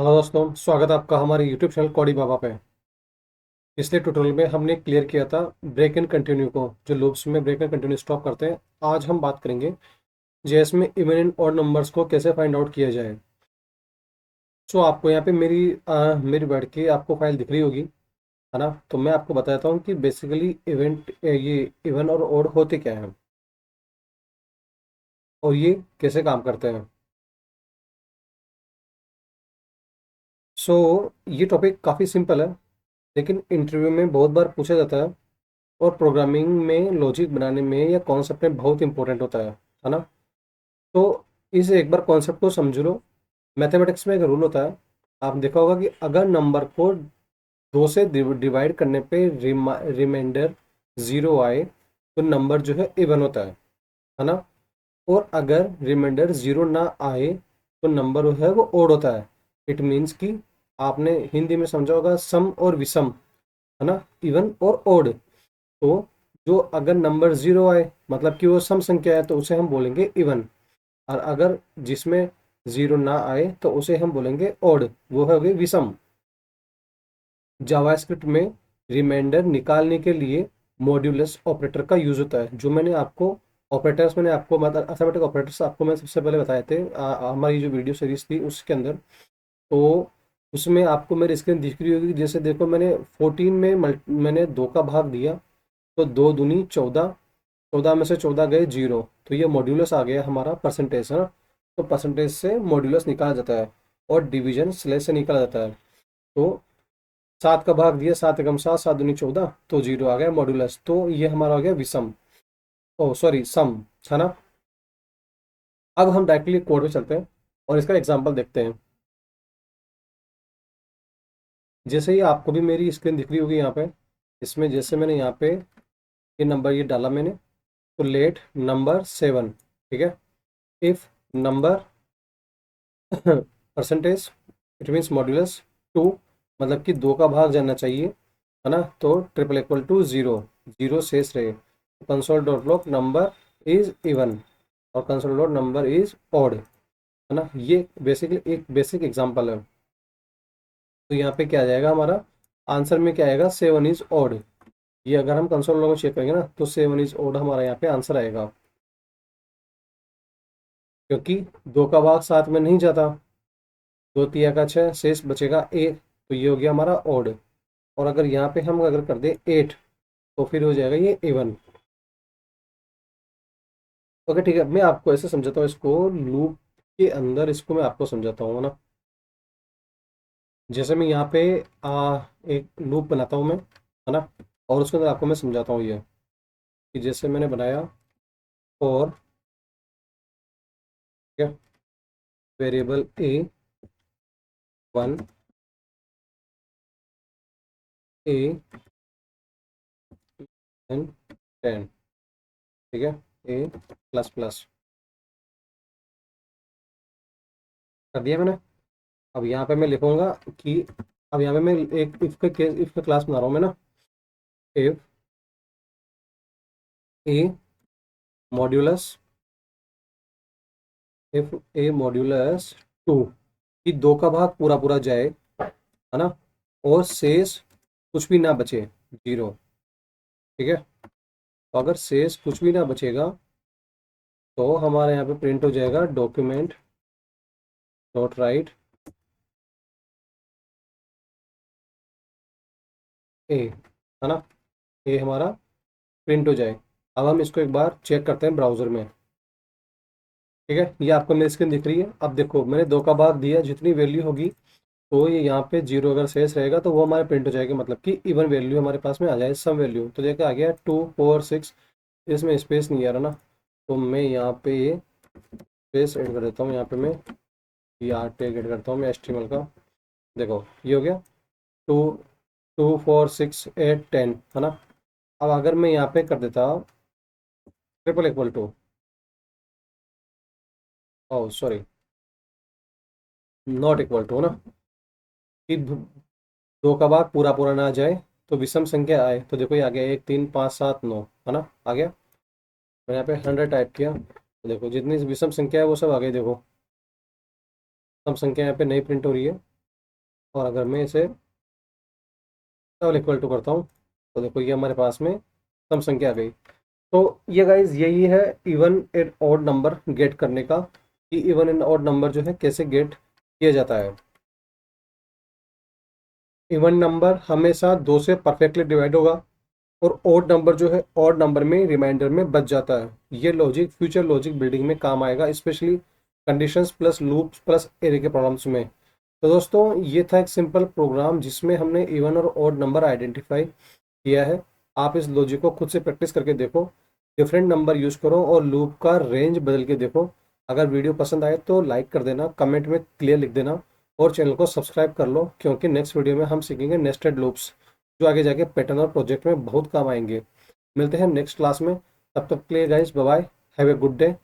Hello दोस्तों, स्वागत है आपका हमारे यूट्यूब चैनल कौड़ी बाबा पे। पिछले ट्यूटोरियल में हमने क्लियर किया था ब्रेक एंड कंटिन्यू को, जो लूप्स में ब्रेक एंड कंटिन्यू स्टॉप करते हैं। आज हम बात करेंगे जेएस में इवन एंड ऑड नंबर्स को कैसे फाइंड आउट किया जाए। सो आपको यहाँ पे मेरी बैठ के आपको फाइल दिख रही होगी, है ना। तो मैं आपको बताता हूँ कि बेसिकली ये इवन और ऑड होते क्या हैं और ये कैसे काम करते हैं। सो ये टॉपिक काफ़ी सिंपल है, लेकिन इंटरव्यू में बहुत बार पूछा जाता है और प्रोग्रामिंग में लॉजिक बनाने में या कॉन्सेप्ट में बहुत इंपॉर्टेंट होता है ना। तो इस एक बार कॉन्सेप्ट को समझ लो। मैथमेटिक्स में एक रूल होता है, आपने देखा होगा कि अगर नंबर को दो से डिवाइड करने पे रिमाइंडर ज़ीरो आए तो नंबर जो है इवन होता है ना। और अगर रिमाइंडर ज़ीरो ना आए तो नंबर जो है वो ओड होता है। इट मीन्स कि आपने हिंदी में समझा होगा सम और विषम, है ना, इवन और ओड। तो जो अगर नंबर ज़ीरो आए मतलब कि वो सम संख्या है तो उसे हम बोलेंगे इवन, और अगर जिसमें ज़ीरो ना आए तो उसे हम बोलेंगे ओड, वो है गई विषम। जावास्क्रिप्ट में रिमाइंडर निकालने के लिए मॉड्यूलस ऑपरेटर का यूज़ होता है। जो मैंने आपको मतलब अर्थमेटिक ऑपरेटर्स आपको मैं सबसे पहले बताए थे हमारी जो वीडियो सीरीज थी उसके अंदर। तो उसमें आपको मेरी स्क्रीन दिख रही होगी, जैसे देखो मैंने 14 में मैंने 2 का भाग दिया तो 2 दूनी 14, 14 में से 14 गए जीरो, तो ये मॉड्यूलस आ गया हमारा परसेंटेज, है ना। तो परसेंटेज से मॉड्यूलस निकाला जाता है और डिवीजन स्लेश से निकाला जाता है। तो 7 का भाग दिया, 7 एकम 7, 7 दूनी 14, तो जीरो आ गया मॉड्यूलस। तो ये हमारा हो गया विषम, ओ सॉरी सम, है ना। अब हम डायरेक्टली कोड पे चलते हैं और इसका एग्जाम्पल देखते हैं। जैसे ही आपको भी मेरी स्क्रीन दिख रही होगी यहाँ पे, इसमें जैसे मैंने यहाँ पे ये नंबर ये डाला मैंने, तो लेट नंबर 7, ठीक है। If number percentage it means modulus 2, मतलब कि 2 का भाग जाना चाहिए, है ना। तो triple equal to zero, zero शेष रहे, console dot log number is even और console dot number is odd, है ना। ये बेसिकली एक बेसिक एग्जांपल है। तो यहाँ पे क्या आ जाएगा हमारा आंसर में क्या आएगा, 7 इज ऑड। ये अगर हम कंसोल लॉग में चेक करेंगे ना तो 7 इज ऑड हमारा यहाँ पे आंसर आएगा, क्योंकि 2 का भाग 7 में नहीं जाता, 2 तिया का 6 शेष बचेगा 1, तो ये हो गया हमारा ऑड। और अगर यहाँ पे हम अगर कर दे 8 तो फिर हो जाएगा ये इवन। ओके ठीक है, मैं आपको ऐसे समझाता हूँ इसको, लूप के अंदर इसको मैं आपको समझाता हूँ ना। जैसे मैं यहाँ पे एक लूप बनाता हूँ मैं, है ना, और उसके अंदर आपको मैं समझाता हूँ ये कि जैसे मैंने बनाया फॉर, ठीक है, वेरिएबल ए 1, ए एन 10, ठीक है, ए प्लस प्लस कर दिया मैंने। अब यहाँ पे मैं लिखूंगा कि अब यहाँ पे मैं एक इफ का क्लास बना रहा हूँ मैं ना। If A modulus, if A modulus 2, कि 2 का भाग पूरा पूरा जाए, है ना, और शेष कुछ भी ना बचे, जीरो, ठीक है। तो अगर शेष कुछ भी ना बचेगा तो हमारे यहाँ पे प्रिंट हो जाएगा डॉक्यूमेंट डॉट राइट ए, है ना। ए हमारा प्रिंट हो जाए। अब हम इसको एक बार चेक करते हैं ब्राउज़र में, ठीक है। ये आपको मेरी स्क्रीन दिख रही है। अब देखो मैंने 2 का भाग दिया, जितनी वैल्यू होगी तो ये यहाँ पे जीरो अगर शेष रहेगा तो वो हमारे प्रिंट हो जाएगा, मतलब कि इवन वैल्यू हमारे पास में आ जाए, सम वैल्यू। तो देखो आ गया 2 4 6, इसमें स्पेस नहीं आ रहा ना, तो मैं यहाँ पे ये स्पेस ऐड कर देता हूँ। यहाँ पे मैं ये आर टैग ऐड करता हूँ मैं HTML का। देखो ये हो गया 2 2 4 6 8 10, है ना। अब अगर मैं यहाँ पे कर देता triple equal to, oh sorry, not equal to ना, कि 2 का भाग पूरा पूरा ना आ जाए तो विषम संख्या आए। तो देखो ये आ गया 1 3 5 7 9, है ना, आ गया। मैंने यहाँ पे 100 टाइप किया तो देखो जितनी विषम संख्या है वो सब आ गई। देखो सम संख्या यहाँ पे नहीं प्रिंट हो रही है, और अगर मैं इसे डबल इक्वल टू करता हूँ तो देखो ये हमारे पास में सम संख्या आ गई। तो ये गाइज यही है even and odd number get करने का, कि इवन एंड ऑड नंबर जो है कैसे गेट किया जाता है। इवन नंबर हमेशा दो से परफेक्टली डिवाइड होगा, और ऑड नंबर जो है ऑड नंबर में रिमाइंडर में बच जाता है। ये लॉजिक फ्यूचर लॉजिक बिल्डिंग में काम आएगा, specially conditions plus loops plus array के प्रॉब्लम्स में। तो दोस्तों ये था एक सिंपल प्रोग्राम जिसमें हमने इवन और ऑड नंबर आइडेंटिफाई किया है। आप इस लॉजिक को खुद से प्रैक्टिस करके देखो, डिफरेंट नंबर यूज करो और लूप का रेंज बदल के देखो। अगर वीडियो पसंद आए तो लाइक कर देना, कमेंट में क्लियर लिख देना, और चैनल को सब्सक्राइब कर लो, क्योंकि नेक्स्ट वीडियो में हम सीखेंगे नेस्टेड लूप्स, जो आगे जाके पैटर्न और प्रोजेक्ट में बहुत काम आएंगे। मिलते हैं नेक्स्ट क्लास में, तब तक के लिए guys bye bye, have a good day.